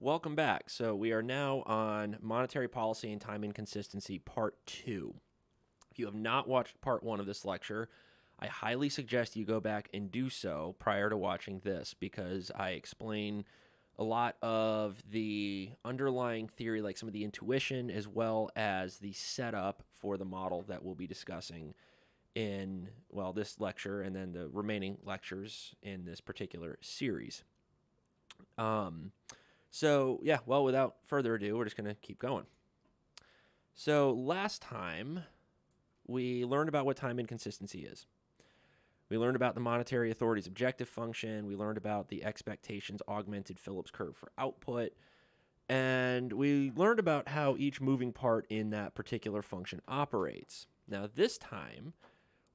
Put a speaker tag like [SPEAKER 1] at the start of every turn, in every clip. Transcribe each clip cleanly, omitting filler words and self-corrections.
[SPEAKER 1] Welcome back. So we are now on monetary policy and time inconsistency part 2. If you have not watched part 1 of this lecture, I highly suggest you go back and do so prior to watching this because I explain a lot of the underlying theory, like some of the intuition, as well as the setup for the model that we'll be discussing in, well, this lecture and then the remaining lectures in this particular series. Without further ado, we're just going to keep going. So last time, we learned about what time inconsistency is. We learned about the monetary authority's objective function. We learned about the expectations augmented Phillips curve for output. And we learned about how each moving part in that particular function operates. Now, this time,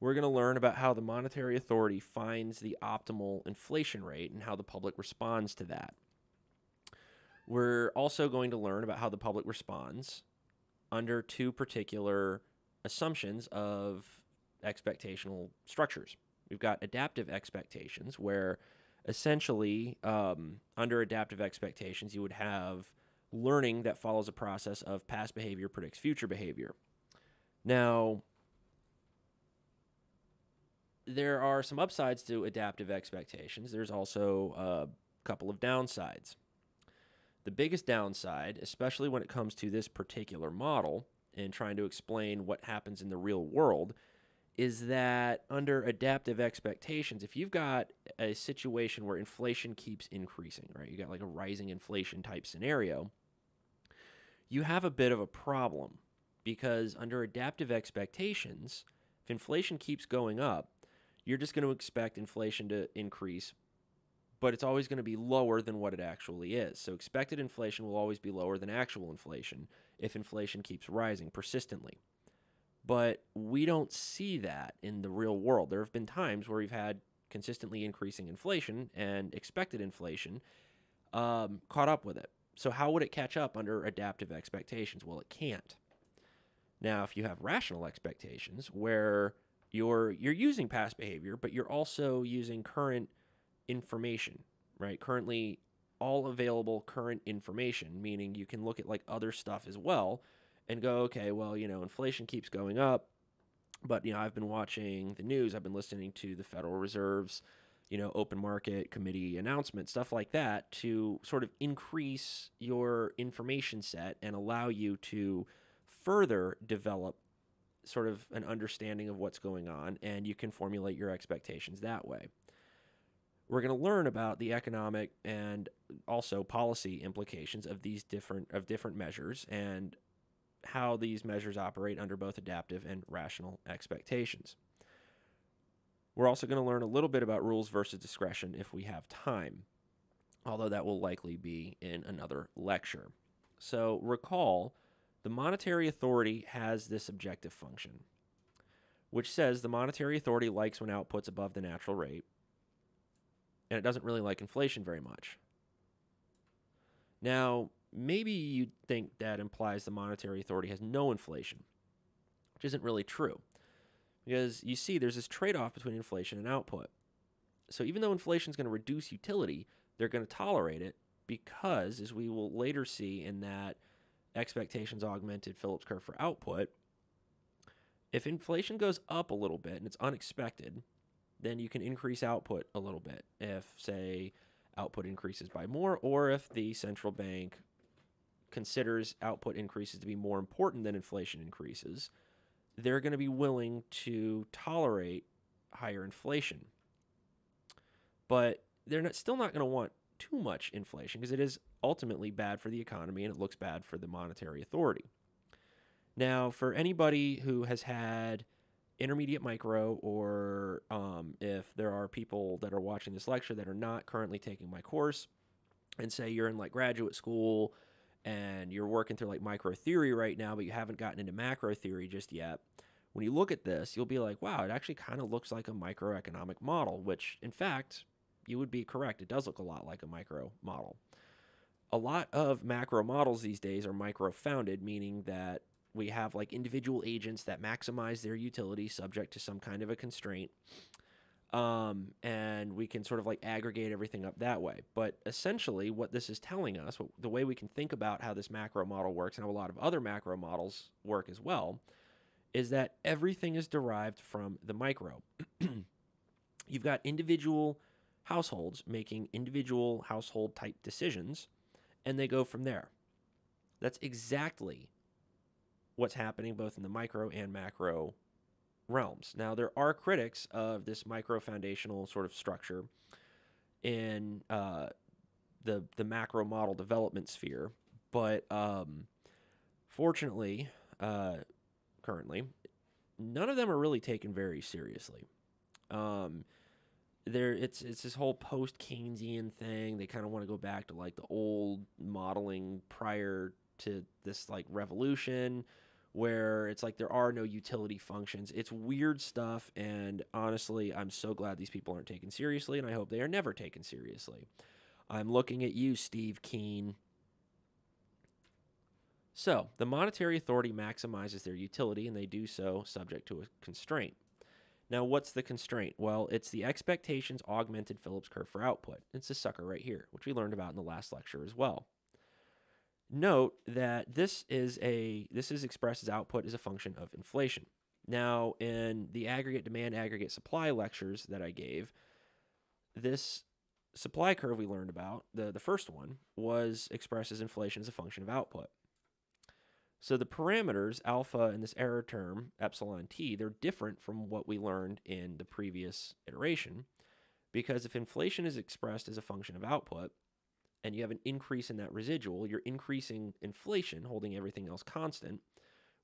[SPEAKER 1] we're going to learn about how the monetary authority finds the optimal inflation rate and how the public responds to that. We're also going to learn about how the public responds under two particular assumptions of expectational structures. We've got adaptive expectations, where essentially under adaptive expectations, you would have learning that follows a process of past behavior predicts future behavior. Now, there are some upsides to adaptive expectations. There's also a couple of downsides. The biggest downside, especially when it comes to this particular model and trying to explain what happens in the real world, is that under adaptive expectations, if you've got a situation where inflation keeps increasing, right? You got like a rising inflation type scenario, you have a bit of a problem because under adaptive expectations, if inflation keeps going up, you're just going to expect inflation to increase, but it's always going to be lower than what it actually is. So expected inflation will always be lower than actual inflation if inflation keeps rising persistently. But we don't see that in the real world. There have been times where we've had consistently increasing inflation and expected inflation caught up with it. So how would it catch up under adaptive expectations? Well, it can't. Now, if you have rational expectations where you're using past behavior, but you're also using current information, right? Currently all available current information, meaning you can look at like other stuff as well and go, okay, well, inflation keeps going up, but, I've been watching the news, I've been listening to the Federal Reserve's, open market committee announcements, stuff like that to sort of increase your information set and allow you to further develop sort of an understanding of what's going on, and you can formulate your expectations that way. We're going to learn about the economic and also policy implications of these different measures and how these measures operate under both adaptive and rational expectations. We're also going to learn a little bit about rules versus discretion if we have time, although that will likely be in another lecture. So recall, the monetary authority has this objective function, which says the monetary authority likes when output's above the natural rate, and it doesn't really like inflation very much. Now, maybe you'd think that implies the monetary authority has no inflation, which isn't really true. Because you see, there's this trade-off between inflation and output. So even though inflation is going to reduce utility, they're going to tolerate it because, as we will later see in that expectations augmented Phillips curve for output, if inflation goes up a little bit and it's unexpected, then you can increase output a little bit if, say, output increases by more, or if the central bank considers output increases to be more important than inflation increases, they're going to be willing to tolerate higher inflation. But they're still not going to want too much inflation because it is ultimately bad for the economy and it looks bad for the monetary authority. Now, for anybody who has had intermediate micro, or if there are people that are watching this lecture that are not currently taking my course, and say you're in like graduate school and you're working through like micro theory right now, but you haven't gotten into macro theory just yet, when you look at this, you'll be like, wow, it actually kind of looks like a microeconomic model, which in fact, you would be correct. It does look a lot like a micro model. A lot of macro models these days are micro-founded, meaning that we have like individual agents that maximize their utility subject to some kind of a constraint. And we can sort of like aggregate everything up that way. But essentially, what this is telling us, the way we can think about how this macro model works and how a lot of other macro models work as well, is that everything is derived from the micro. You've got individual households making individual household type decisions, and they go from there. That's exactly what's happening both in the micro and macro realms. Now, there are critics of this micro foundational sort of structure in the macro model development sphere, but fortunately, currently, none of them are really taken very seriously. It's this whole post Keynesian thing. They kind of want to go back to like the old modeling prior to this like revolution, where it's like there are no utility functions. It's weird stuff, and honestly, I'm so glad these people aren't taken seriously, and I hope they are never taken seriously. I'm looking at you, Steve Keen. So, the monetary authority maximizes their utility, and they do so subject to a constraint. Now, what's the constraint? Well, it's the expectations augmented Phillips curve for output. It's this sucker right here, which we learned about in the last lecture as well. Note that this is expressed as output as a function of inflation. Now, in the aggregate demand, aggregate supply lectures that I gave, this supply curve we learned about, the first one, was expressed as inflation as a function of output. So the parameters, alpha and this error term, epsilon t, they're different from what we learned in the previous iteration, because if inflation is expressed as a function of output, and you have an increase in that residual, you're increasing inflation, holding everything else constant,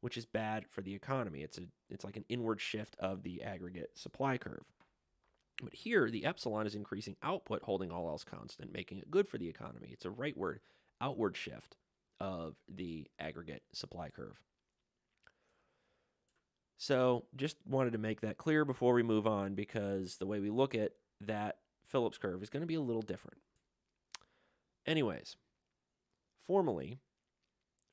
[SPEAKER 1] which is bad for the economy. It's like an inward shift of the aggregate supply curve. But here, the epsilon is increasing output, holding all else constant, making it good for the economy. It's a rightward, outward shift of the aggregate supply curve. So just wanted to make that clear before we move on, because the way we look at that Phillips curve is going to be a little different. Anyways, formally,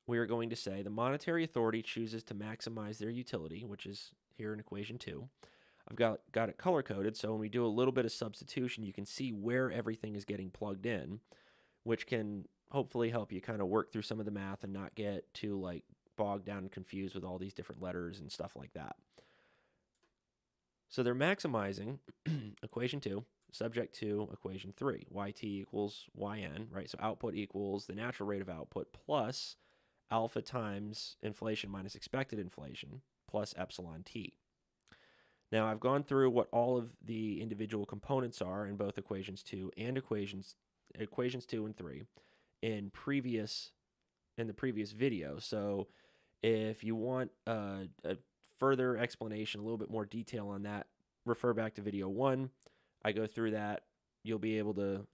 [SPEAKER 1] we are going to say the monetary authority chooses to maximize their utility, which is here in equation 2. I've got it color-coded, so when we do a little bit of substitution, you can see where everything is getting plugged in, which can hopefully help you kind of work through some of the math and not get too like bogged down and confused with all these different letters and stuff like that. So they're maximizing equation 2 subject to equation 3, yt equals yn, right? So output equals the natural rate of output plus alpha times inflation minus expected inflation plus epsilon t. Now I've gone through what all of the individual components are in both equations 2 and equations 2 and 3 in the previous video. So if you want a further explanation, a little bit more detail on that, refer back to video 1. I go through that. You'll be able to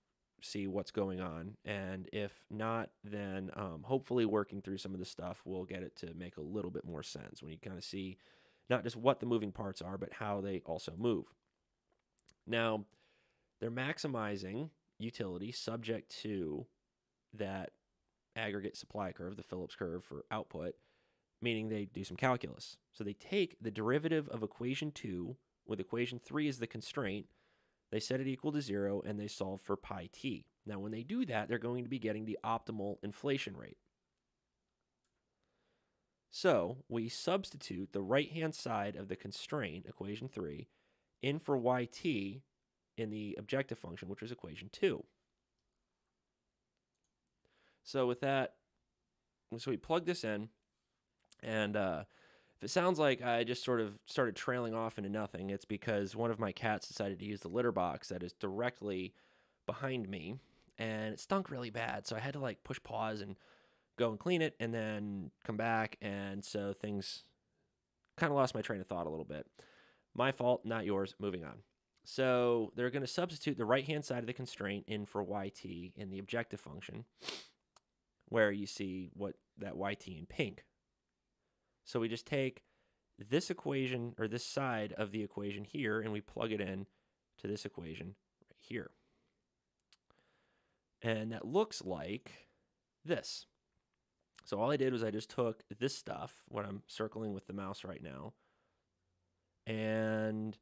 [SPEAKER 1] see what's going on. And if not, then hopefully working through some of the stuff will get it to make a little bit more sense when you kind of see not just what the moving parts are, but how they also move. Now, they're maximizing utility subject to that aggregate supply curve, the Phillips curve for output, meaning they do some calculus. So they take the derivative of equation 2 with equation 3 as the constraint, they set it equal to 0, and they solve for pi t. Now, when they do that, they're going to be getting the optimal inflation rate. So we substitute the right-hand side of the constraint, equation 3, in for yt in the objective function, which is equation 2. So with that, so we plug this in, and if it sounds like I just sort of started trailing off into nothing, it's because one of my cats decided to use the litter box that is directly behind me, and it stunk really bad, so I had to like push pause and go and clean it and then come back, and so things kind of lost my train of thought a little bit. My fault, not yours. Moving on. So they're going to substitute the right-hand side of the constraint in for yt in the objective function, where you see what that yt in pink. So we just take this equation, or this side of the equation here, and we plug it in to this equation right here. And that looks like this. So all I did was I just took this stuff, what I'm circling with the mouse right now, and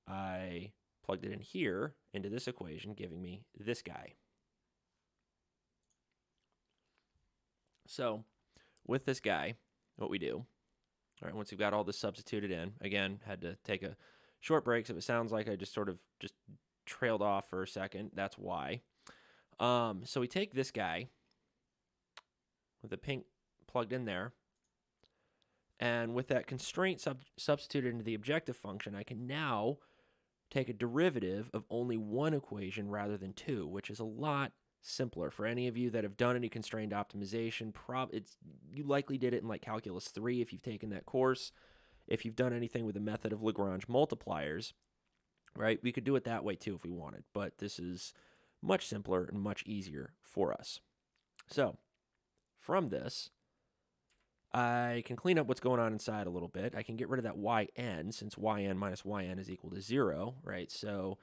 [SPEAKER 1] I plugged it in here into this equation, giving me this guy. So with this guy, what we do, all right, once we've got all this substituted in, again, had to take a short break, so if it sounds like I just sort of just trailed off for a second, that's why. So we take this guy with the pink plugged in there, and with that constraint substituted into the objective function, I can now take a derivative of only one equation rather than two, which is a lot simpler. For any of you that have done any constrained optimization, you likely did it in like Calculus 3 if you've taken that course. If you've done anything with the method of Lagrange multipliers, right, we could do it that way too if we wanted, but this is much simpler and much easier for us. So from this, I can clean up what's going on inside a little bit. I can get rid of that yn, since yn minus yn is equal to 0, right? So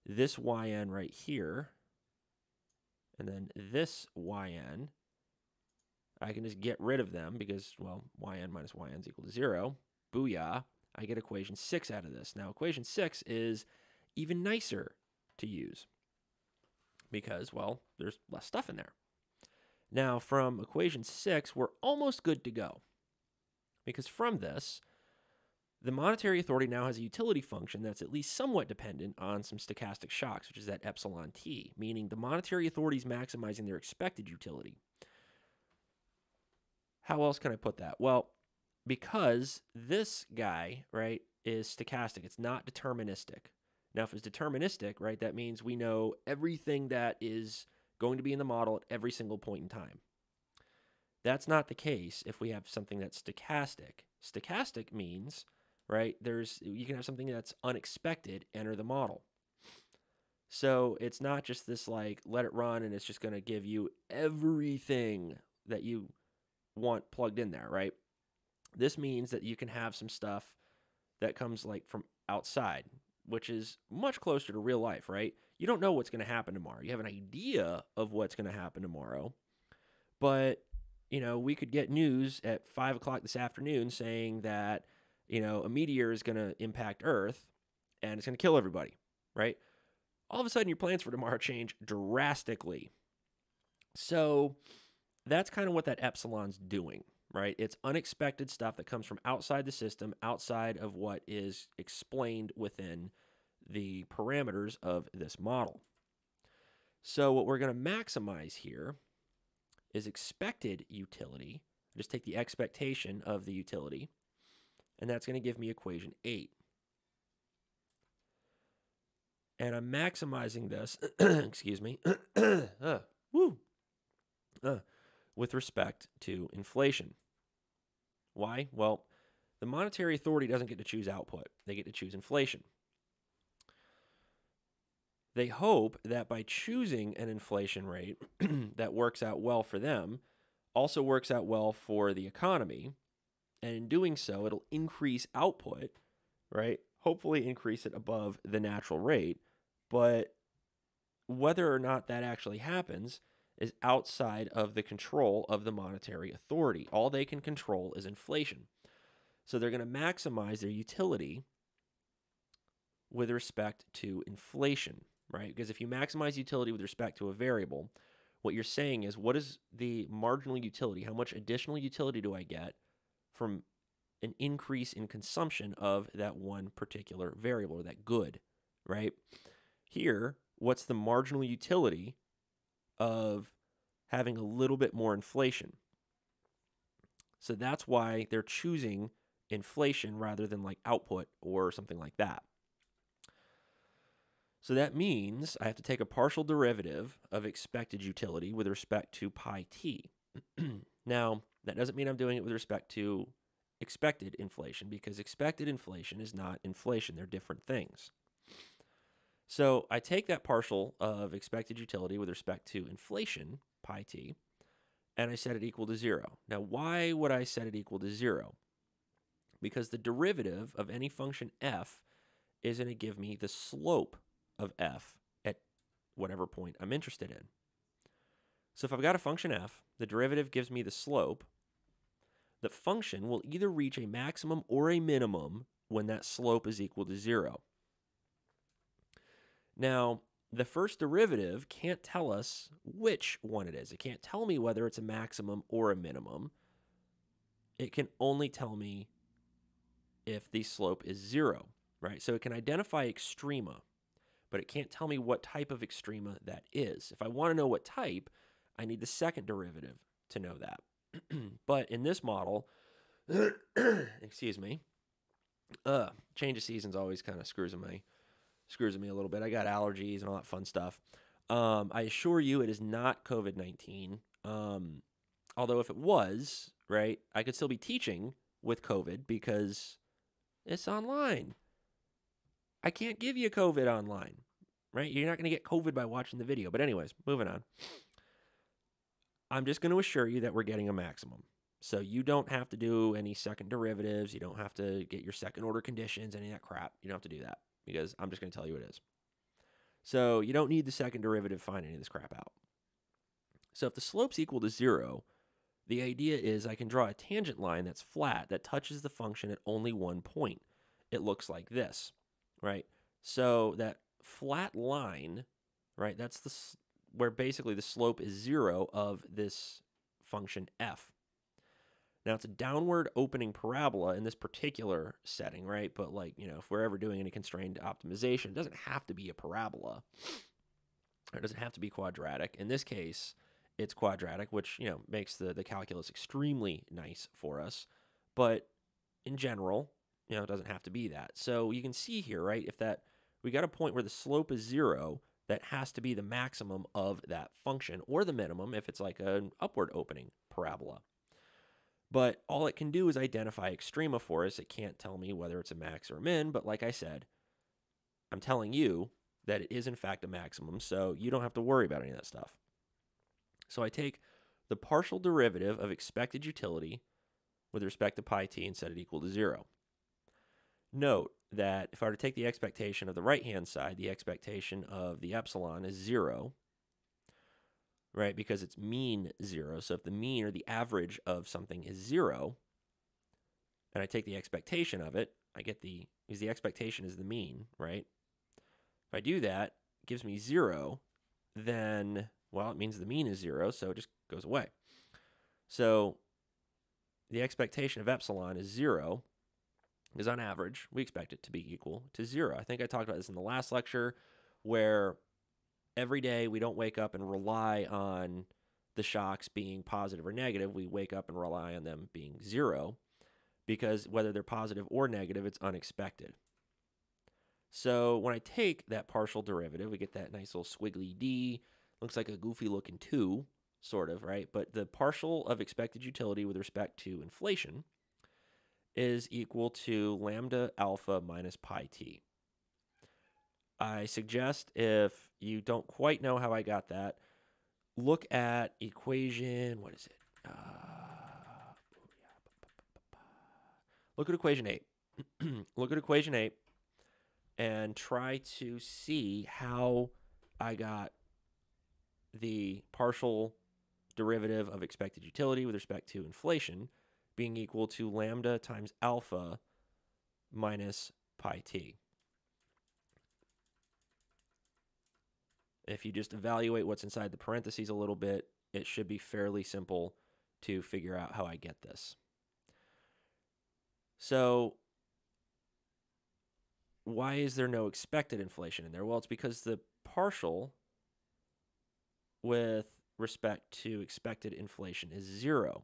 [SPEAKER 1] this yn right here, and then this yn, I can just get rid of them because, well, yn minus yn is equal to 0. Booyah. I get equation 6 out of this. Now, equation 6 is even nicer to use because, well, there's less stuff in there. Now, from equation 6, we're almost good to go because from this, the monetary authority now has a utility function that's at least somewhat dependent on some stochastic shocks, which is that epsilon t, meaning the monetary authority is maximizing their expected utility. How else can I put that? Well, because this guy, right, is stochastic. It's not deterministic. Now, if it's deterministic, right, that means we know everything that is going to be in the model at every single point in time. That's not the case if we have something that's stochastic. Stochastic means, right, you can have something that's unexpected enter the model. So it's not just this like let it run and it's just going to give you everything that you want plugged in there, right? This means that you can have some stuff that comes like from outside, which is much closer to real life, right? You don't know what's going to happen tomorrow. You have an idea of what's going to happen tomorrow, but, you know, we could get news at 5 o'clock this afternoon saying that, you know, a meteor is going to impact Earth and it's going to kill everybody, right? All of a sudden, your plans for tomorrow change drastically. So that's kind of what that epsilon's doing, right? It's unexpected stuff that comes from outside the system, outside of what is explained within the parameters of this model. So what we're going to maximize here is expected utility. Just take the expectation of the utility, and that's going to give me equation 8. And I'm maximizing this, excuse me, with respect to inflation. Why? Well, the monetary authority doesn't get to choose output. They get to choose inflation. They hope that by choosing an inflation rate that works out well for them, also works out well for the economy, and in doing so, it'll increase output, right? Hopefully increase it above the natural rate, but whether or not that actually happens is outside of the control of the monetary authority. All they can control is inflation. So they're going to maximize their utility with respect to inflation, right? Because if you maximize utility with respect to a variable, what you're saying is, what is the marginal utility? How much additional utility do I get from an increase in consumption of that one particular variable or that good, right? Here, what's the marginal utility of having a little bit more inflation? So that's why they're choosing inflation rather than like output or something like that. So that means I have to take a partial derivative of expected utility with respect to pi t. Now, that doesn't mean I'm doing it with respect to expected inflation, because expected inflation is not inflation. They're different things. So I take that partial of expected utility with respect to inflation, pi t, and I set it equal to 0. Now, why would I set it equal to 0? Because the derivative of any function f is going to give me the slope of f at whatever point I'm interested in. So if I've got a function f, the derivative gives me the slope. The function will either reach a maximum or a minimum when that slope is equal to 0. Now, the first derivative can't tell us which one it is. It can't tell me whether it's a maximum or a minimum. It can only tell me if the slope is 0, right? So it can identify extrema, but it can't tell me what type of extrema that is. If I want to know what type, I need the second derivative to know that. But in this model, excuse me, change of seasons always kind of screws with me a little bit. I got allergies and all that fun stuff. I assure you it is not COVID-19. Although if it was, right, I could still be teaching with COVID because it's online. I can't give you COVID online, right? You're not going to get COVID by watching the video. But anyways, moving on. I'm just going to assure you that we're getting a maximum. So you don't have to do any second derivatives. You don't have to get your second order conditions, any of that crap. You don't have to do that because I'm just going to tell you it is. So you don't need the second derivative to find any of this crap out. So if the slope's equal to 0, the idea is I can draw a tangent line that's flat that touches the function at only one point. It looks like this, right? So that flat line, right, that's where basically the slope is 0 of this function f. Now, it's a downward opening parabola in this particular setting, right? But, like, you know, if we're ever doing any constrained optimization, it doesn't have to be a parabola. It doesn't have to be quadratic. In this case, it's quadratic, which, you know, makes the calculus extremely nice for us. But in general, you know, it doesn't have to be that. So you can see here, right, if that we got a point where the slope is 0, that has to be the maximum of that function, or the minimum if it's like an upward opening parabola. But all it can do is identify extrema for us. It can't tell me whether it's a max or a min, but like I said, I'm telling you that it is in fact a maximum, so you don't have to worry about any of that stuff. So I take the partial derivative of expected utility with respect to pi t and set it equal to 0. Note that if I were to take the expectation of the right-hand side, the expectation of the epsilon is 0, right, because it's mean 0. So if the mean or the average of something is 0, and I take the expectation of it, I get because the expectation is the mean, right? If I do that, it gives me 0, then, well, it means the mean is 0, so it just goes away. So the expectation of epsilon is 0, because on average, we expect it to be equal to 0. I think I talked about this in the last lecture, where every day we don't wake up and rely on the shocks being positive or negative. We wake up and rely on them being 0, because whether they're positive or negative, it's unexpected. So when I take that partial derivative, we get that nice little squiggly d. Looks like a goofy looking 2, sort of, right? But the partial of expected utility with respect to inflation is equal to lambda alpha minus pi t. I suggest if you don't quite know how I got that, look at equation, what is it? Look at equation 8. Look at equation 8 and try to see how I got the partial derivative of expected utility with respect to inflation being equal to lambda times alpha minus pi t. If you just evaluate what's inside the parentheses a little bit, it should be fairly simple to figure out how I get this. So why is there no expected inflation in there? Well, it's because the partial with respect to expected inflation is 0.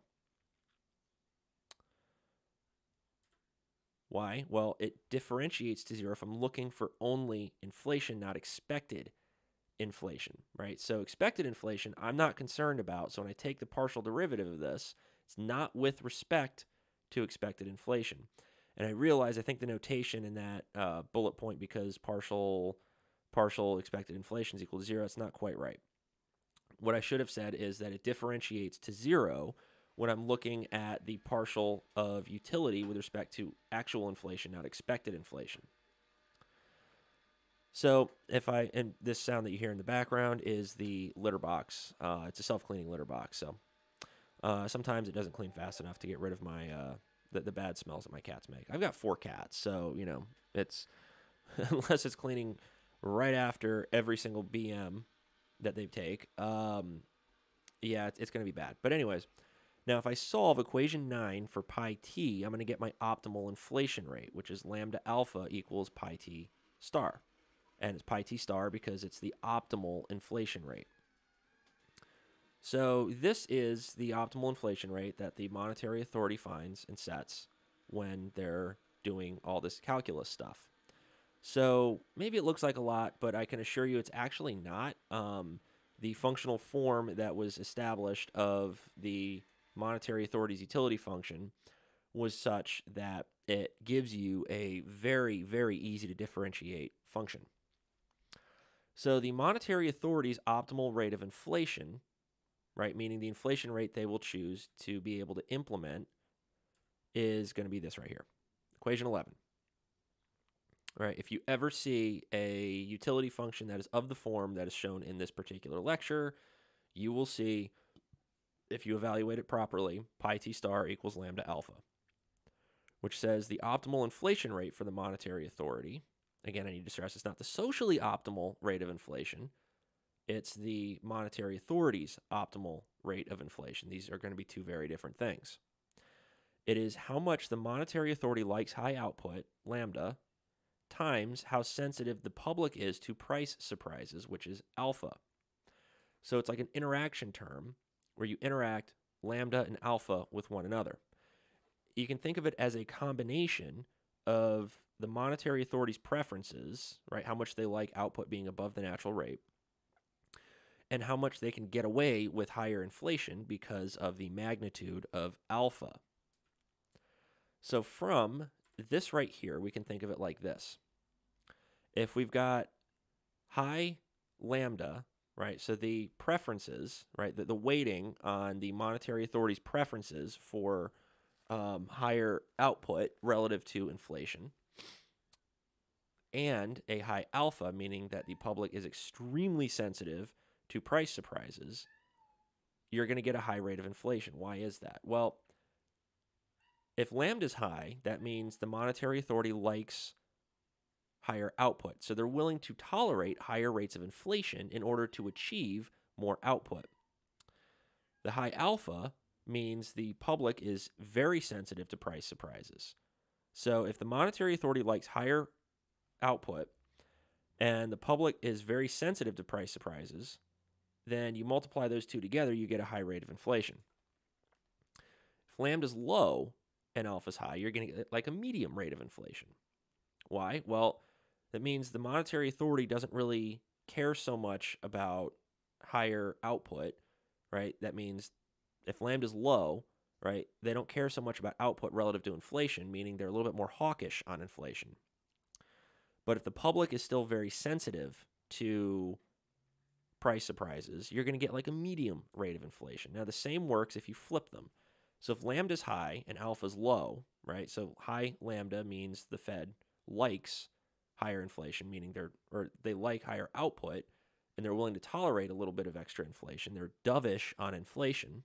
[SPEAKER 1] Why? Well, it differentiates to 0 if I'm looking for only inflation, not expected inflation, right? So expected inflation, I'm not concerned about. So when I take the partial derivative of this, it's not with respect to expected inflation. And I realize, I think the notation in that bullet point, because partial expected inflation is equal to 0, it's not quite right. What I should have said is that it differentiates to 0 when I'm looking at the partial of utility with respect to actual inflation, not expected inflation. So and this sound that you hear in the background is the litter box. It's a self-cleaning litter box. So sometimes it doesn't clean fast enough to get rid of my the bad smells that my cats make. I've got 4 cats, so, you know, it's unless it's cleaning right after every single BM that they take. Yeah, it's going to be bad. But anyways, now if I solve equation 9 for pi t, I'm going to get my optimal inflation rate, which is lambda alpha equals pi t star. And it's pi t star because it's the optimal inflation rate. So this is the optimal inflation rate that the monetary authority finds and sets when they're doing all this calculus stuff. So maybe it looks like a lot, but I can assure you it's actually not. The functional form that was established of the monetary authority's utility function was such that it gives you a very, very easy to differentiate function. So the monetary authority's optimal rate of inflation, right, meaning the inflation rate they will choose to be able to implement, is going to be this right here, equation 11. Right, if you ever see a utility function that is of the form that is shown in this particular lecture, you will see, if you evaluate it properly, pi t star equals lambda alpha, which says the optimal inflation rate for the monetary authority. Again, I need to stress it's not the socially optimal rate of inflation. It's the monetary authority's optimal rate of inflation. These are going to be two very different things. It is how much the monetary authority likes high output, lambda, times how sensitive the public is to price surprises, which is alpha. So it's like an interaction term where you interact lambda and alpha with one another. You can think of it as a combination of the monetary authority's preferences, right, how much they like output being above the natural rate, and how much they can get away with higher inflation because of the magnitude of alpha. So from this right here, we can think of it like this. If we've got high lambda, right, so the preferences, right, the weighting on the monetary authority's preferences for higher output relative to inflation, and a high alpha, meaning that the public is extremely sensitive to price surprises, you're going to get a high rate of inflation. Why is that? Well, if lambda is high, that means the monetary authority likes higher output. So they're willing to tolerate higher rates of inflation in order to achieve more output. The high alpha means the public is very sensitive to price surprises. So if the monetary authority likes higher output and the public is very sensitive to price surprises, then you multiply those two together, you get a high rate of inflation. If lambda is low and alpha is high, you're going to get like a medium rate of inflation. Why? Well, that means the monetary authority doesn't really care so much about higher output, right? That means if lambda is low, right, they don't care so much about output relative to inflation, meaning they're a little bit more hawkish on inflation. But if the public is still very sensitive to price surprises, you're going to get like a medium rate of inflation. Now, the same works if you flip them. So if lambda is high and alpha is low, right? So high lambda means the Fed likes higher inflation, meaning they like higher output and they're willing to tolerate a little bit of extra inflation. They're dovish on inflation.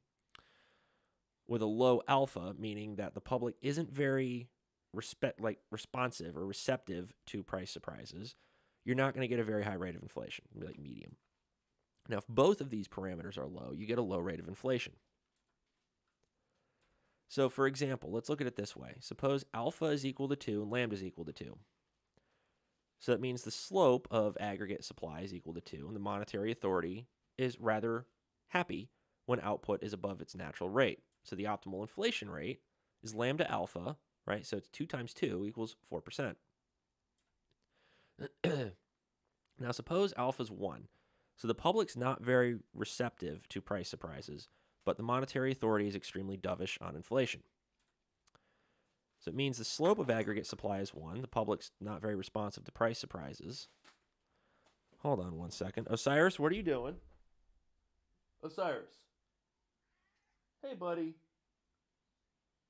[SPEAKER 1] With a low alpha, meaning that the public isn't very responsive or receptive to price surprises, you're not going to get a very high rate of inflation. It'll be like medium. Now, if both of these parameters are low, you get a low rate of inflation. So, for example, let's look at it this way. Suppose alpha is equal to 2 and lambda is equal to 2. So that means the slope of aggregate supply is equal to 2, and the monetary authority is rather happy when output is above its natural rate. So the optimal inflation rate is lambda alpha, right? So it's 2 times 2 equals 4%. Now suppose alpha is 1. So the public's not very receptive to price surprises, but the monetary authority is extremely dovish on inflation. So it means the slope of aggregate supply is 1. The public's not very responsive to price surprises. Hold on one second. Osiris, what are you doing? Osiris. Hey, buddy.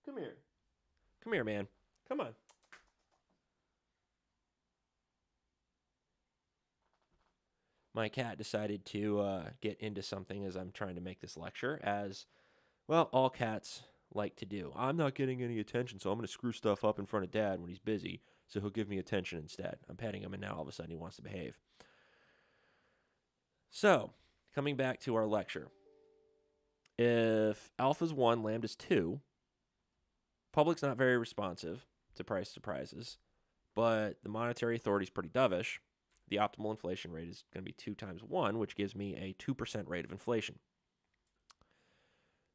[SPEAKER 1] Come here. Come here, man. Come on. My cat decided to get into something as I'm trying to make this lecture, as, well, all cats like to do. I'm not getting any attention, so I'm going to screw stuff up in front of Dad when he's busy, So he'll give me attention instead. I'm petting him, and now all of a sudden he wants to behave. So, coming back to our lecture. If alpha's 1, lambda's 2, public's not very responsive to price surprises, but the monetary authority is pretty dovish. The optimal inflation rate is going to be 2 times 1, which gives me a 2% rate of inflation.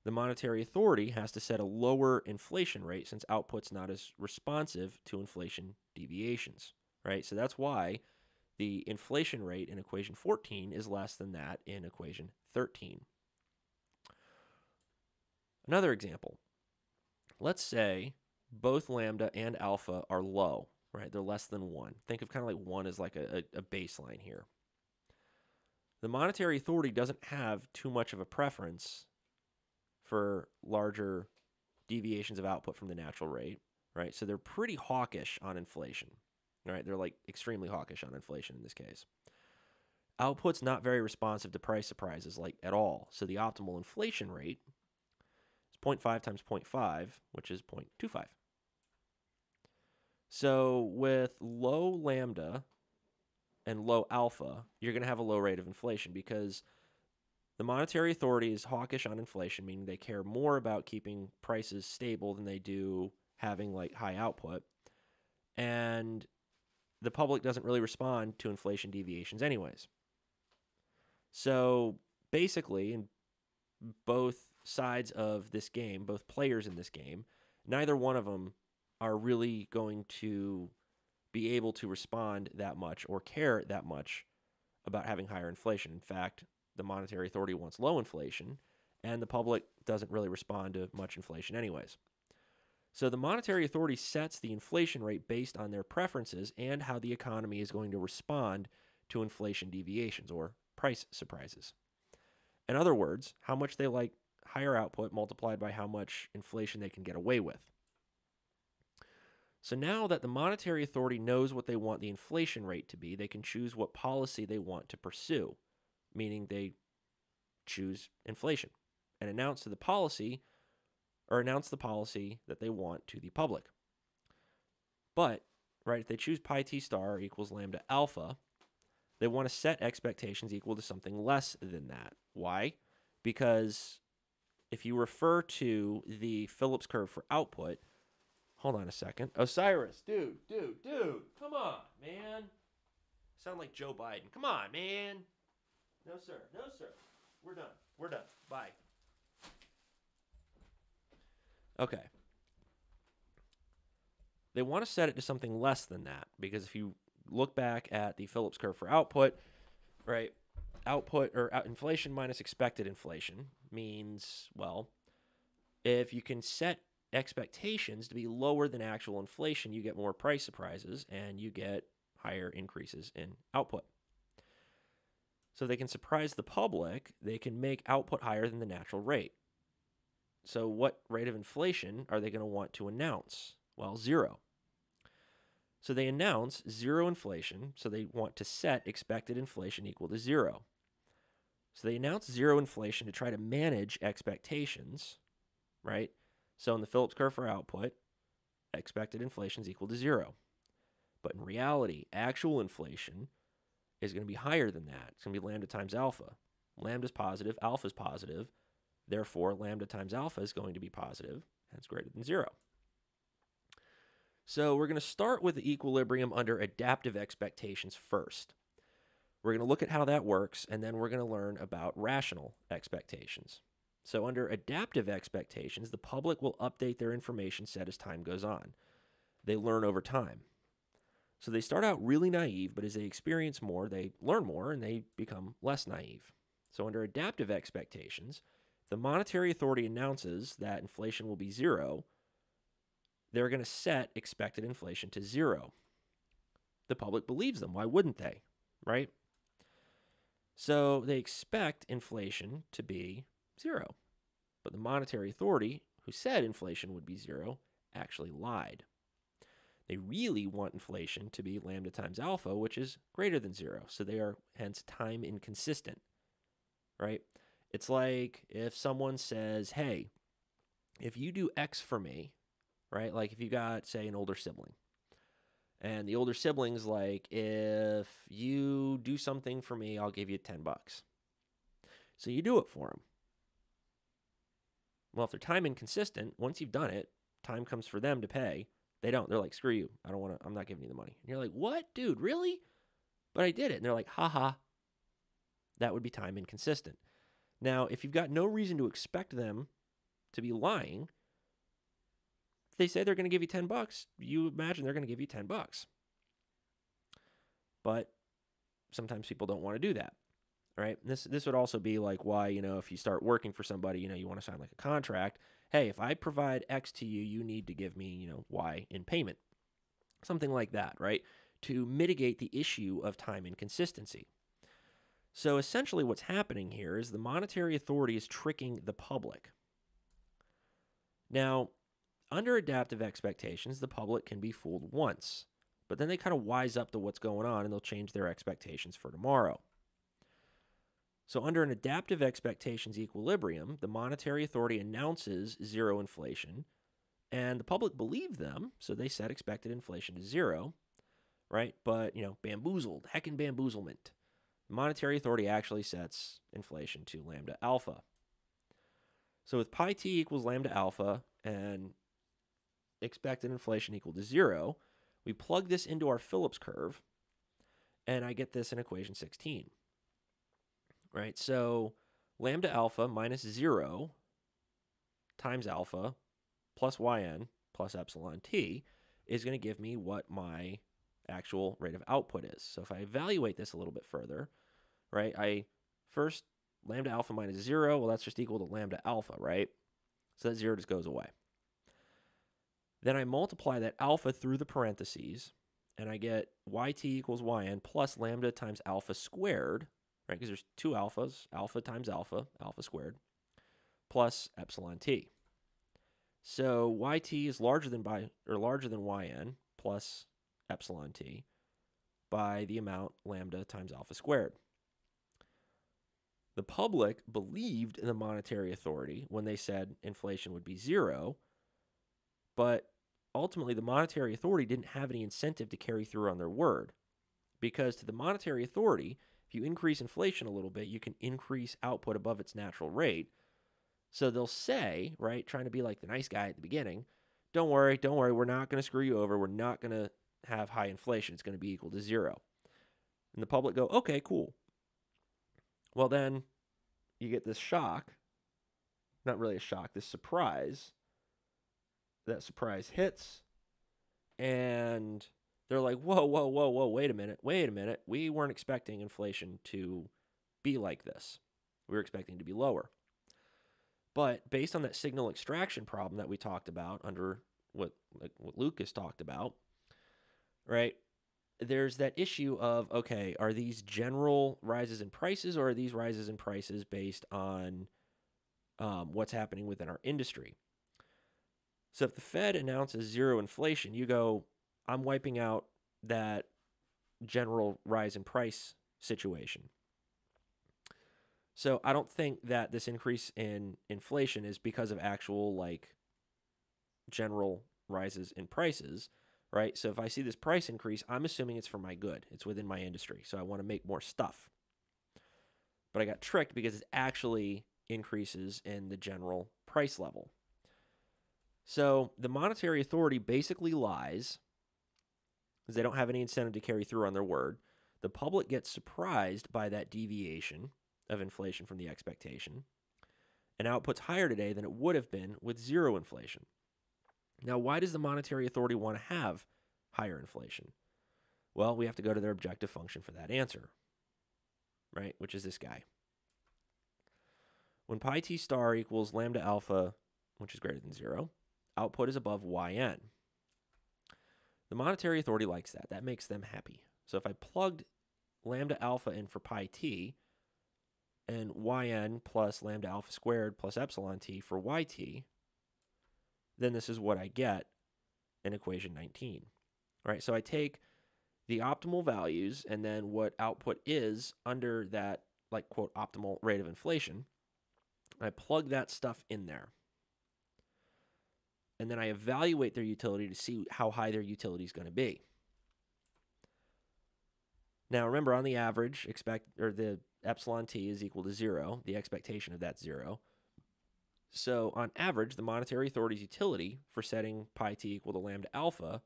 [SPEAKER 1] The monetary authority has to set a lower inflation rate since output's not as responsive to inflation deviations, right? So that's why the inflation rate in equation 14 is less than that in equation 13. Another example. Let's say both lambda and alpha are low, right? They're less than 1. Think of kind of like 1 as like a baseline here. The monetary authority doesn't have too much of a preference for larger deviations of output from the natural rate, right? So they're pretty hawkish on inflation, right? They're like extremely hawkish on inflation in this case. Output's not very responsive to price surprises like at all. So the optimal inflation rate is 0.5 times 0.5, which is 0.25. So with low lambda and low alpha, you're going to have a low rate of inflation because the monetary authority is hawkish on inflation, meaning they care more about keeping prices stable than they do having like high output. And the public doesn't really respond to inflation deviations anyways. So basically, in both sides of this game, both players in this game, neither one of them are really going to be able to respond that much or care that much about having higher inflation. In fact, the monetary authority wants low inflation, and the public doesn't really respond to much inflation anyways. So the monetary authority sets the inflation rate based on their preferences and how the economy is going to respond to inflation deviations or price surprises. In other words, how much they like higher output multiplied by how much inflation they can get away with. So now that the monetary authority knows what they want the inflation rate to be, they can choose what policy they want to pursue, meaning they choose inflation and announce the policy that they want to the public. But, right, if they choose pi t star equals lambda alpha, they want to set expectations equal to something less than that. Why? Because if you refer to the Phillips curve for output, hold on a second. Osiris, dude, come on, man. Sound like Joe Biden. Come on, man. No, sir. We're done. Bye. Okay. They want to set it to something less than that because if you look back at the Phillips curve for output, right, output or inflation minus expected inflation means, well, if you can set expectations to be lower than actual inflation, you get more price surprises and you get higher increases in output. So they can surprise the public, they can make output higher than the natural rate. So what rate of inflation are they going to want to announce? Well, 0. So they announce 0 inflation, so they want to set expected inflation equal to 0. So they announce 0 inflation to try to manage expectations, right? So in the Phillips curve for output, expected inflation is equal to 0. But in reality, actual inflation is going to be higher than that. It's going to be lambda times alpha. Lambda is positive, alpha is positive. Therefore, lambda times alpha is going to be positive, and it's greater than 0. So we're going to start with the equilibrium under adaptive expectations first. We're going to look at how that works, and then we're going to learn about rational expectations. So under adaptive expectations, the public will update their information set as time goes on. They learn over time. So they start out really naive, but as they experience more, they learn more, and they become less naive. So under adaptive expectations, the monetary authority announces that inflation will be 0. They're going to set expected inflation to 0. The public believes them. Why wouldn't they? Right? So they expect inflation to be 0. But the monetary authority, who said inflation would be 0, actually lied. They really want inflation to be lambda times alpha, which is greater than 0. So they are hence time inconsistent. Right? It's like if someone says, hey, if you do X for me, right? Like if you got, say, an older sibling, And the older sibling's like, if you do something for me, I'll give you $10. So you do it for them. Well, if they're time inconsistent, once you've done it, time comes for them to pay. They don't. They're like, screw you. I'm not giving you the money. And you're like, what, dude, really? But I did it. And they're like, haha. That would be time inconsistent. Now, if you've got no reason to expect them to be lying, if they say they're going to give you $10, you imagine they're going to give you $10. But sometimes people don't want to do that, right? This would also be like why, if you start working for somebody, you want to sign like a contract. Hey, if I provide X to you, you need to give me, Y in payment. Something like that, right? To mitigate the issue of time inconsistency. So essentially what's happening here is the monetary authority is tricking the public. Now, under adaptive expectations, the public can be fooled once, but then they kind of wise up to what's going on and they'll change their expectations for tomorrow. So under an adaptive expectations equilibrium, the monetary authority announces zero inflation, and the public believe them, so they set expected inflation to zero, right? But, bamboozled, heckin' bamboozlement. The monetary authority actually sets inflation to lambda alpha. So with pi t equals lambda alpha and expected inflation equal to zero, we plug this into our Phillips curve, and I get this in equation 16. Right? So lambda alpha minus 0 times alpha plus yn plus epsilon t is going to give me what my actual rate of output is. So if I evaluate this a little bit further, right, first lambda alpha minus 0, well, that's just equal to lambda alpha, right? So that 0 just goes away. Then I multiply that alpha through the parentheses, and I get yt equals yn plus lambda times alpha squared, right? Because there's two alphas, alpha times alpha, alpha squared, plus epsilon t. So yt is larger than yn plus epsilon t by the amount lambda times alpha squared. The public believed in the monetary authority when they said inflation would be 0, but ultimately the monetary authority didn't have any incentive to carry through on their word, because to the monetary authority, if you increase inflation a little bit, you can increase output above its natural rate. So they'll say, right, trying to be like the nice guy at the beginning, don't worry, we're not going to screw you over. We're not going to have high inflation. It's going to be equal to 0. And the public go, okay, cool. Well, then you get this shock, not really a shock, this surprise. That surprise hits, and they're like, whoa, wait a minute. We weren't expecting inflation to be like this. We were expecting it to be lower. But based on that signal extraction problem that we talked about under what Lucas talked about, right, there's that issue of, okay, are these general rises in prices, or are these rises in prices based on what's happening within our industry? So if the Fed announces 0 inflation, you go, I'm wiping out that general rise in price situation. So I don't think that this increase in inflation is because of actual general rises in prices, right? So if I see this price increase, I'm assuming it's for my good. It's within my industry. So I want to make more stuff. But I got tricked because it actually increases in the general price level. So the monetary authority basically lies because they don't have any incentive to carry through on their word. The public gets surprised by that deviation of inflation from the expectation, and output's higher today than it would have been with 0 inflation. Now, why does the monetary authority want to have higher inflation? Well, we have to go to their objective function for that answer, right? Which is this guy. When pi t star equals lambda alpha, which is greater than 0, output is above yn. The monetary authority likes that. That makes them happy. So if I plugged lambda alpha in for pi t and yn plus lambda alpha squared plus epsilon t for yt, then this is what I get in equation 19. All right, so I take the optimal values and then what output is under that, quote, optimal rate of inflation. I plug that stuff in there. And then I evaluate their utility to see how high their utility is going to be. Now remember, on the average, the epsilon t is equal to 0. The expectation of that's 0. So on average, the monetary authority's utility for setting pi t equal to lambda alpha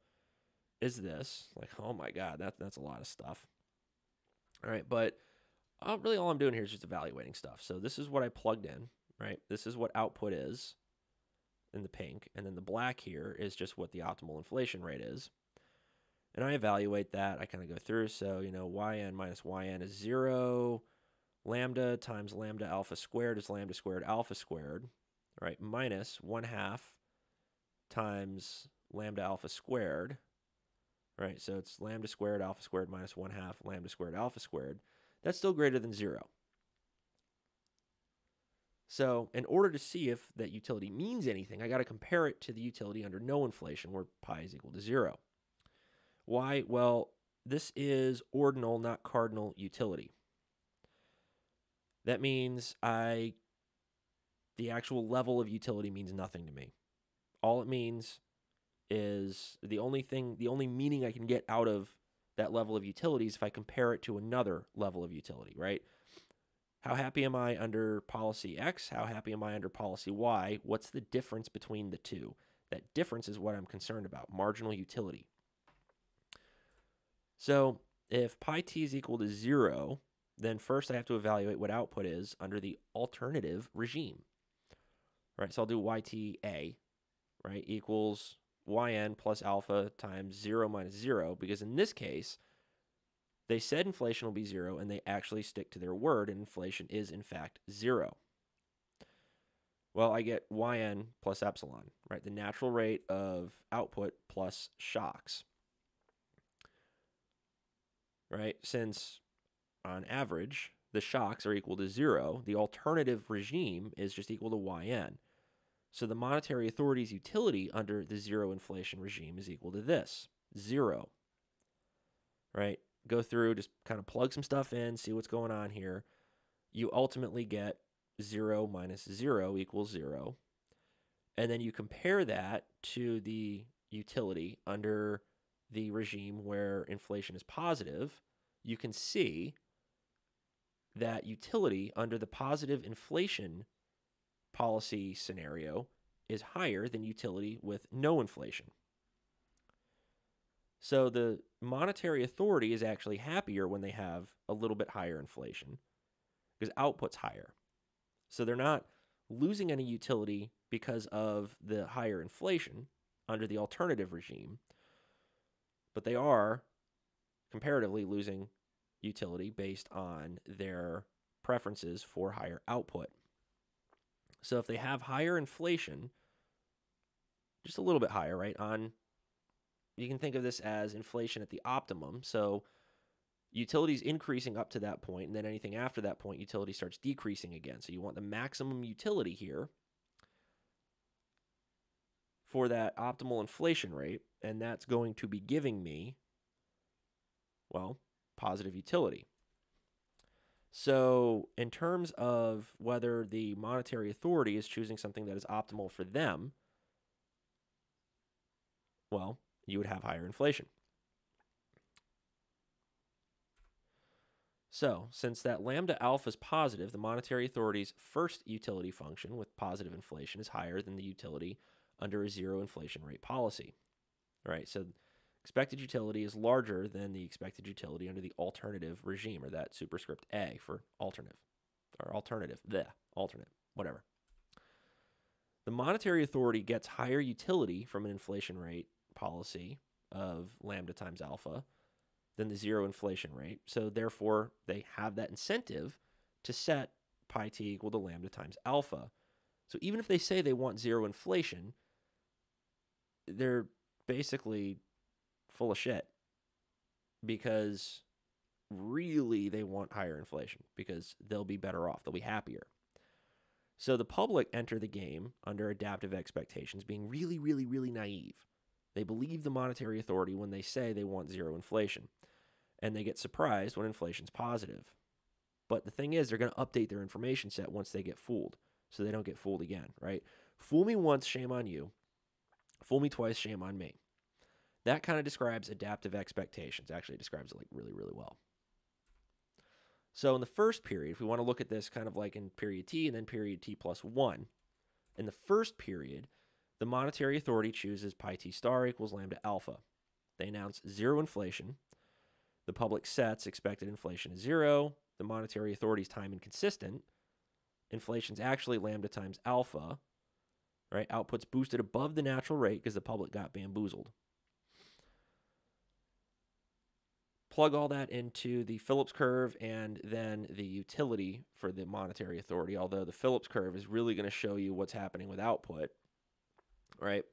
[SPEAKER 1] is this. Like, oh my god, that's a lot of stuff. All right, but really all I'm doing here is just evaluating stuff. So this is what I plugged in, right? This is what output is in the pink, and then the black here is just what the optimal inflation rate is. And I evaluate that. I kind of go through. So, yn minus yn is 0. Lambda times lambda alpha squared is lambda squared alpha squared, right? Minus 1/2 times lambda alpha squared, right? So it's lambda squared alpha squared minus 1/2 lambda squared alpha squared. That's still greater than 0. So in order to see if that utility means anything, I got to compare it to the utility under no inflation, where pi is equal to 0. Why? Well, this is ordinal, not cardinal utility. That means the actual level of utility means nothing to me. All it means is the only meaning I can get out of that level of utility is if I compare it to another level of utility, right? How happy am I under policy X? How happy am I under policy Y? What's the difference between the two? That difference is what I'm concerned about, marginal utility. So if pi t is equal to 0, then first I have to evaluate what output is under the alternative regime. Right, so I'll do yta, right, equals yn plus alpha times 0 minus 0, because in this case, they said inflation will be 0, and they actually stick to their word, and inflation is, in fact, 0. Well, I get yn plus epsilon, right, the natural rate of output plus shocks. Right, since on average, the shocks are equal to 0, the alternative regime is just equal to yn. So the monetary authority's utility under the 0 inflation regime is equal to this, 0. Right? Go through, just kind of plug some stuff in, see what's going on here. You ultimately get 0 minus 0 equals 0. And then you compare that to the utility under the regime where inflation is positive. You can see that utility under the positive inflation policy scenario is higher than utility with no inflation. So the monetary authority is actually happier when they have a little bit higher inflation because output's higher. So they're not losing any utility because of the higher inflation under the alternative regime, but they are comparatively losing utility based on their preferences for higher output. So if they have higher inflation, just a little bit higher, right? You can think of this as inflation at the optimum. So utility's increasing up to that point, and then anything after that point, utility starts decreasing again. So you want the maximum utility here for that optimal inflation rate, and that's going to be giving me, well, positive utility. So in terms of whether the monetary authority is choosing something that is optimal for them, well, you would have higher inflation. So since that lambda alpha is positive, the monetary authority's first utility function with positive inflation is higher than the utility under a 0 inflation rate policy. All right, so expected utility is larger than the expected utility under the alternative regime, or that superscript A for alternate, whatever. The monetary authority gets higher utility from an inflation rate policy of lambda times alpha than the 0 inflation rate. So therefore, they have that incentive to set pi t equal to lambda times alpha. So even if they say they want 0 inflation, they're basically full of shit, because really they want higher inflation because they'll be better off. They'll be happier. So the public enter the game under adaptive expectations, being really, really, really naive. They believe the monetary authority when they say they want 0 inflation, and they get surprised when inflation's positive. But the thing is, they're going to update their information set once they get fooled, so they don't get fooled again, right? Fool me once, shame on you. Fool me twice, shame on me. That kind of describes adaptive expectations. Actually, it describes it like really, really well. So in the first period, if we want to look at this kind of like in period T and then period T plus 1, in the first period, the monetary authority chooses pi t star equals lambda alpha. They announce zero inflation. The public sets expected inflation is 0. The monetary authority is time inconsistent. Inflation's actually lambda times alpha. Right? Output's boosted above the natural rate because the public got bamboozled. Plug all that into the Phillips curve and then the utility for the monetary authority, although the Phillips curve is really going to show you what's happening with output, right?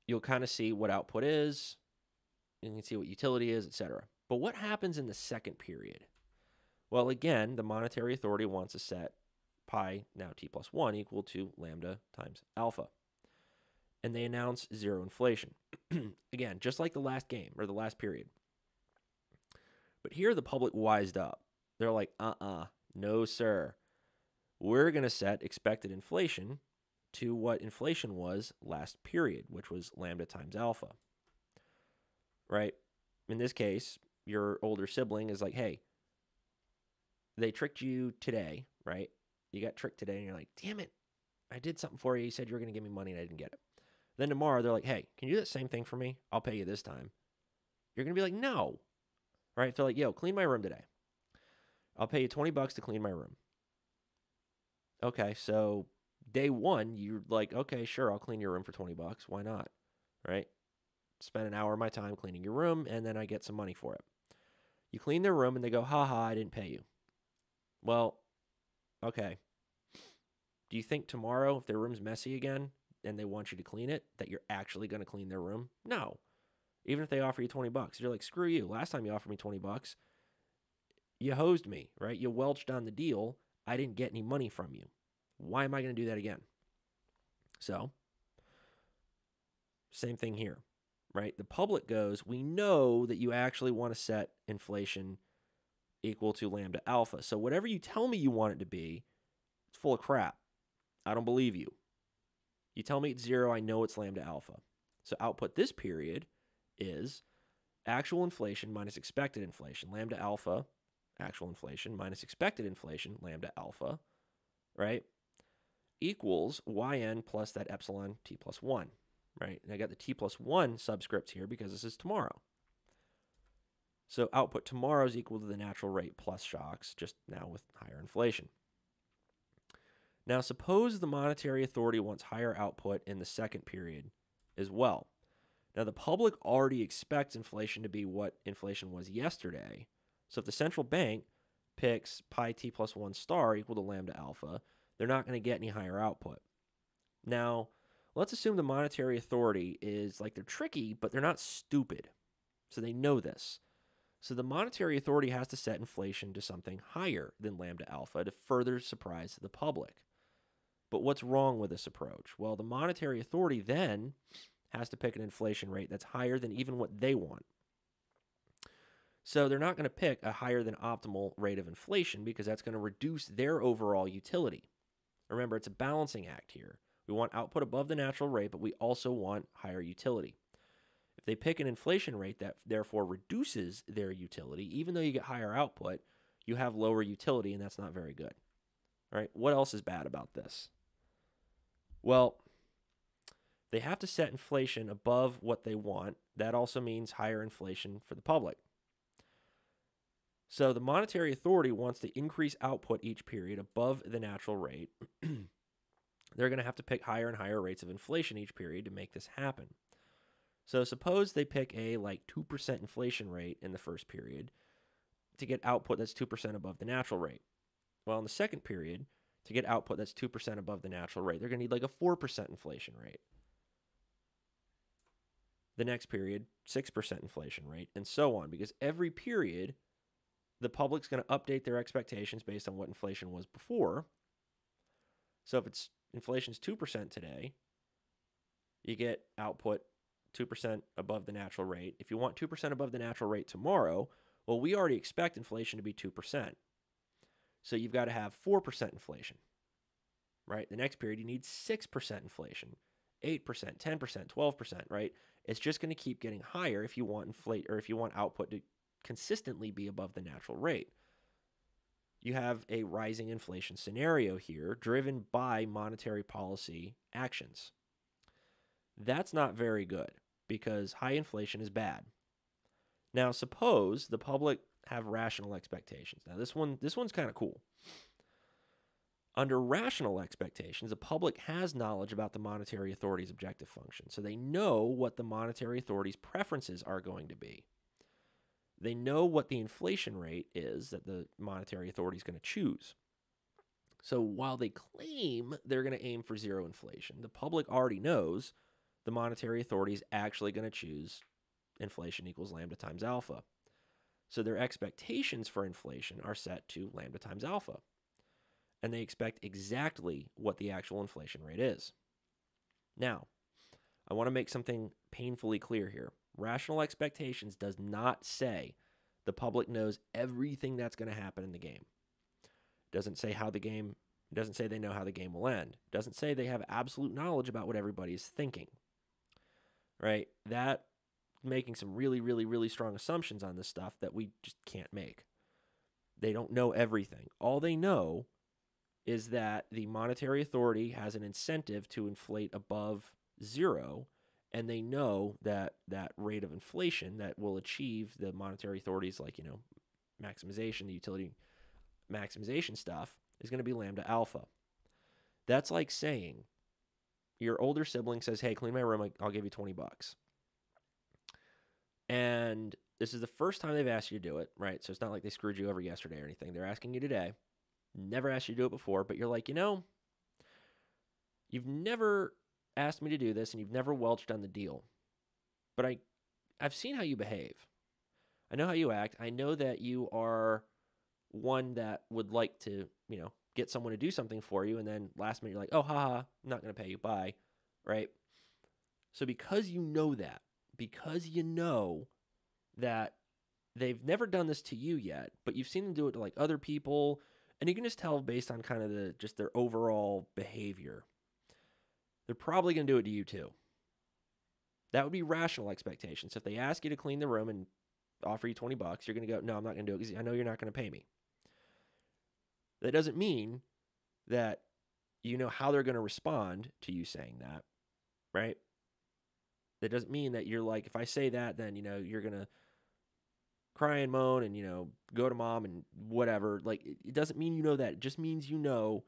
[SPEAKER 1] You'll kind of see what output is, you can see what utility is, etc. But what happens in the second period? Well, again, the monetary authority wants to set pi, now t plus 1, equal to lambda times alpha. And they announce zero inflation. Again, just like the last game, or the last period. But here the public wised up. They're like, no sir. We're going to set expected inflation to what inflation was last period, which was lambda times alpha. Right? In this case, your older sibling is like, hey, they tricked you today, right? You got tricked today, and you're like, damn it, I did something for you. You said you were going to give me money, and I didn't get it. Then tomorrow, they're like, hey, can you do that same thing for me? I'll pay you this time. You're going to be like, no. Right? They're like, yo, clean my room today. I'll pay you $20 to clean my room. Okay, so day one, you're like, okay, sure, I'll clean your room for $20. Why not? Right? Spend an hour of my time cleaning your room, and then I get some money for it. You clean their room, and they go, haha, I didn't pay you. Well, okay. Do you think tomorrow, if their room's messy again, and they want you to clean it, that you're actually going to clean their room? No. Even if they offer you $20, you're like, screw you. Last time you offered me $20, you hosed me, right? You welched on the deal. I didn't get any money from you. Why am I going to do that again? So, same thing here, right? The public goes, we know that you actually want to set inflation equal to lambda alpha. So whatever you tell me you want it to be, it's full of crap. I don't believe you. You tell me it's 0, I know it's lambda alpha. So output this period is actual inflation minus expected inflation, lambda alpha, actual inflation minus expected inflation, lambda alpha, right, equals yn plus that epsilon t plus 1, right? And I got the t plus 1 subscript here because this is tomorrow. So output tomorrow is equal to the natural rate plus shocks, just now with higher inflation. Now suppose the monetary authority wants higher output in the second period as well. Now, the public already expects inflation to be what inflation was yesterday. So if the central bank picks pi t plus 1 star equal to lambda alpha, they're not going to get any higher output. Now, let's assume the monetary authority is like they're tricky, but they're not stupid. So they know this. So the monetary authority has to set inflation to something higher than lambda alpha to further surprise the public. But what's wrong with this approach? Well, the monetary authority then has to pick an inflation rate that's higher than even what they want. So they're not going to pick a higher than optimal rate of inflation because that's going to reduce their overall utility. Remember, it's a balancing act here. We want output above the natural rate, but we also want higher utility. If they pick an inflation rate that therefore reduces their utility, even though you get higher output, you have lower utility, and that's not very good. All right, what else is bad about this? Well, they have to set inflation above what they want. That also means higher inflation for the public. So the monetary authority wants to increase output each period above the natural rate. They're going to have to pick higher and higher rates of inflation each period to make this happen. So suppose they pick a like 2% inflation rate in the first period to get output that's 2% above the natural rate. Well, in the second period, to get output that's 2% above the natural rate, they're going to need like a 4% inflation rate. The next period, 6% inflation rate, and so on, because every period, the public's going to update their expectations based on what inflation was before. So if inflation's 2% today, you get output 2% above the natural rate. If you want 2% above the natural rate tomorrow, well, we already expect inflation to be 2%. So you've got to have 4% inflation, right? The next period, you need 6% inflation, 8%, 10%, 12%, right? It's just going to keep getting higher if you want output to consistently be above the natural rate. you have a rising inflation scenario here driven by monetary policy actions. That's not very good because high inflation is bad. Now, suppose the public have rational expectations. Now, this one's kind of cool. Under rational expectations, the public has knowledge about the monetary authority's objective function, so they know what the monetary authority's preferences are going to be. They know what the inflation rate is that the monetary authority is going to choose. So while they claim they're going to aim for zero inflation, the public already knows the monetary authority is actually going to choose inflation equals lambda times alpha. So their expectations for inflation are set to lambda times alpha. And they expect exactly what the actual inflation rate is. Now, I want to make something painfully clear here. Rational expectations does not say the public knows everything that's going to happen in the game. It doesn't say they know how the game will end. It doesn't say they have absolute knowledge about what everybody is thinking. Right? That making some really, really, really strong assumptions on this stuff that we just can't make. They don't know everything. All they know is that the monetary authority has an incentive to inflate above zero, and they know that that rate of inflation that will achieve the monetary authority's, maximization, the utility maximization stuff is going to be lambda alpha. That's like saying your older sibling says, hey, clean my room, I'll give you $20. And this is the first time they've asked you to do it, right? So it's not like they screwed you over yesterday or anything. They're asking you today. Never asked you to do it before, but you're like, you've never asked me to do this and you've never welched on the deal. But I've seen how you behave. I know how you act. I know that you are one that would like to, get someone to do something for you, and then last minute you're like, oh, haha, I'm not going to pay you, bye, right? So because you know that, because you know that they've never done this to you yet, but you've seen them do it to other people, and you can just tell based on kind of their overall behavior, they're probably going to do it to you too. That would be rational expectations. If they ask you to clean the room and offer you $20, you're going to go, no, I'm not going to do it because I know you're not going to pay me. That doesn't mean that you know how they're going to respond to you saying that, right? That doesn't mean that you're like, if I say that, then, you're going to cry and moan and, go to mom and whatever. It doesn't mean you know that. It just means you know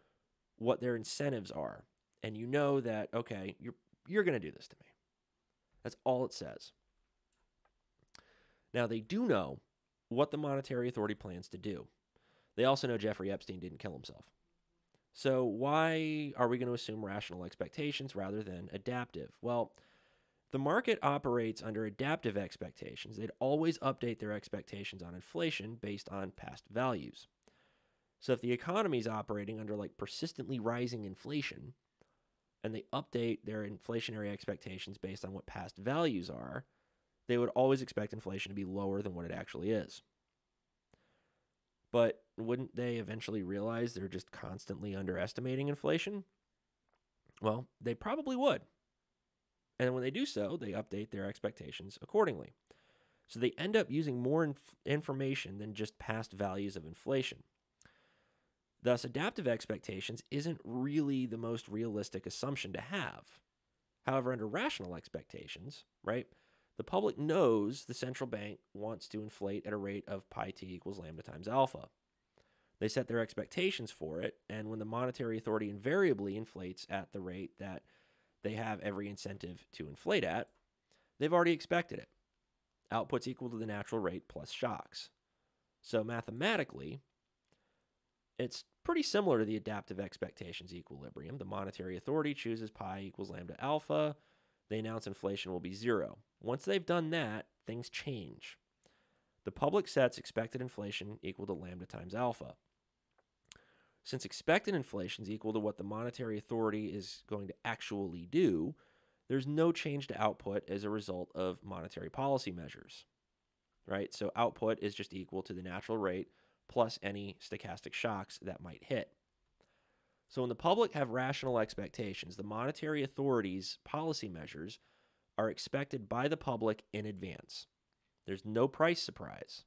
[SPEAKER 1] what their incentives are. And you know that, okay, you're going to do this to me. That's all it says. Now, they do know what the monetary authority plans to do. They also know Jeffrey Epstein didn't kill himself. So why are we going to assume rational expectations rather than adaptive? Well, the market operates under adaptive expectations. They'd always update their expectations on inflation based on past values. So if the economy is operating under persistently rising inflation, and they update their inflationary expectations based on what past values are, they would always expect inflation to be lower than what it actually is. But wouldn't they eventually realize they're just constantly underestimating inflation? Well, they probably would. And when they do so, they update their expectations accordingly. So they end up using more information than just past values of inflation. Thus, adaptive expectations isn't really the most realistic assumption to have. However, under rational expectations, right, the public knows the central bank wants to inflate at a rate of pi t equals lambda times alpha. They set their expectations for it, and when the monetary authority invariably inflates at the rate that they have every incentive to inflate at, they've already expected it. Output's equal to the natural rate plus shocks. So mathematically, it's pretty similar to the adaptive expectations equilibrium. The monetary authority chooses pi equals lambda alpha. They announce inflation will be zero. Once they've done that, things change. The public sets expected inflation equal to lambda times alpha. Since expected inflation is equal to what the monetary authority is going to actually do, there's no change to output as a result of monetary policy measures, right? So output is just equal to the natural rate plus any stochastic shocks that might hit. So when the public have rational expectations, the monetary authority's policy measures are expected by the public in advance. There's no price surprise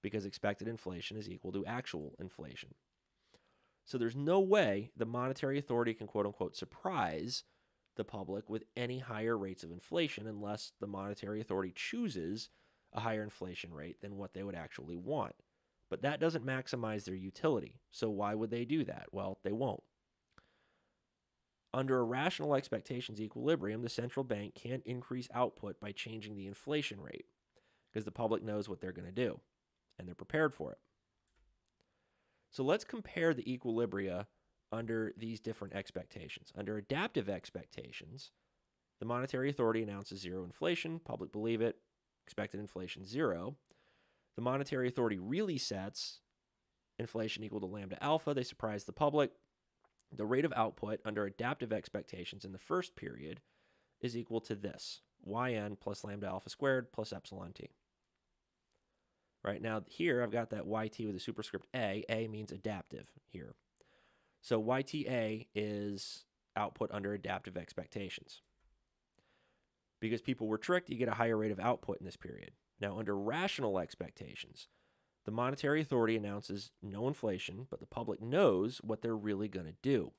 [SPEAKER 1] because expected inflation is equal to actual inflation. So there's no way the monetary authority can quote unquote surprise the public with any higher rates of inflation unless the monetary authority chooses a higher inflation rate than what they would actually want. But that doesn't maximize their utility. So why would they do that? Well, they won't. Under a rational expectations equilibrium, the central bank can't increase output by changing the inflation rate because the public knows what they're going to do and they're prepared for it. So let's compare the equilibria under these different expectations. Under adaptive expectations, the monetary authority announces zero inflation, public believe it, expected inflation zero. The monetary authority really sets inflation equal to lambda alpha. They surprise the public. The rate of output under adaptive expectations in the first period is equal to this, yn plus lambda alpha squared plus epsilon t. Right now here I've got that yt with a superscript a. A means adaptive here. So YTA is output under adaptive expectations. Because people were tricked, you get a higher rate of output in this period. Now, under rational expectations, the monetary authority announces no inflation, but the public knows what they're really going to do.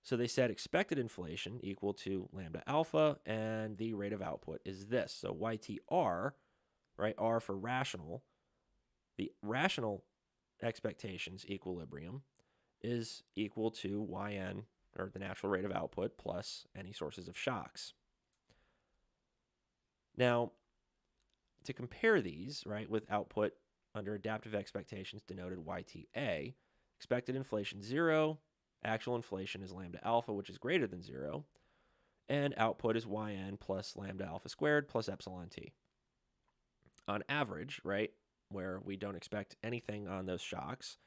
[SPEAKER 1] So they said expected inflation equal to lambda alpha, and the rate of output is this. So YTR, right, R for rational, the rational expectations equilibrium is equal to yn, or the natural rate of output, plus any sources of shocks. Now, to compare these, right, with output under adaptive expectations denoted YTA, expected inflation 0, actual inflation is lambda alpha, which is greater than 0, and output is yn plus lambda alpha squared plus epsilon t. On average, right, where we don't expect anything on those shocks,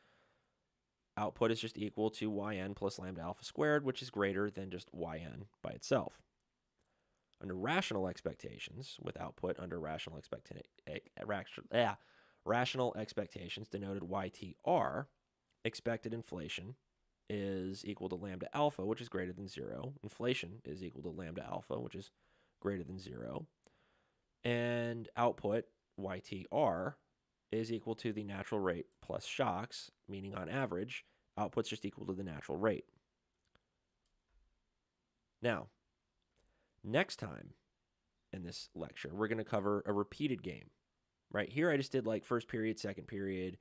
[SPEAKER 1] output is just equal to yn plus lambda alpha squared, which is greater than just yn by itself. Under rational expectations, with output under rational expectations denoted YTR, expected inflation is equal to lambda alpha, which is greater than 0. Inflation is equal to lambda alpha, which is greater than 0. And output, YTR, is equal to the natural rate plus shocks, meaning on average, output's just equal to the natural rate. Now, next time in this lecture, we're going to cover a repeated game. Right here, I just did like first period, second period.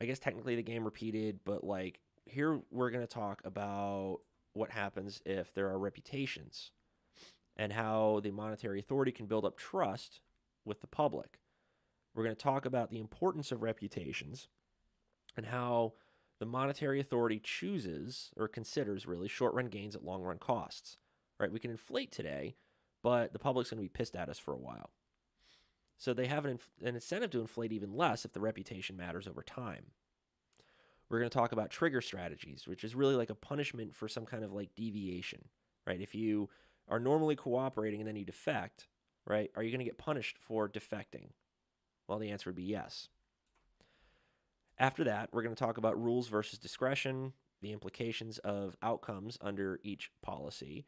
[SPEAKER 1] I guess technically the game repeated, but like here we're going to talk about what happens if there are reputations and how the monetary authority can build up trust with the public. We're going to talk about the importance of reputations and how the monetary authority chooses or considers really short-run gains at long-run costs. Right? We can inflate today, but the public's going to be pissed at us for a while. So they have an incentive to inflate even less if the reputation matters over time. We're going to talk about trigger strategies, which is really like a punishment for some kind of like deviation, right? If you are normally cooperating and then you defect, right, are you going to get punished for defecting? Well, the answer would be yes. After that, we're going to talk about rules versus discretion, the implications of outcomes under each policy,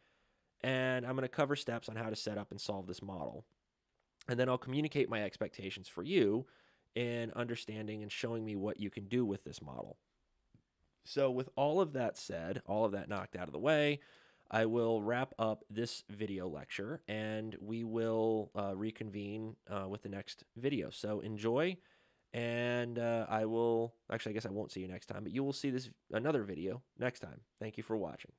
[SPEAKER 1] and I'm going to cover steps on how to set up and solve this model. And then I'll communicate my expectations for you in understanding and showing me what you can do with this model. So with all of that said, all of that knocked out of the way, I will wrap up this video lecture and we will reconvene with the next video. So enjoy, and I guess I won't see you next time, but you will see another video next time. Thank you for watching.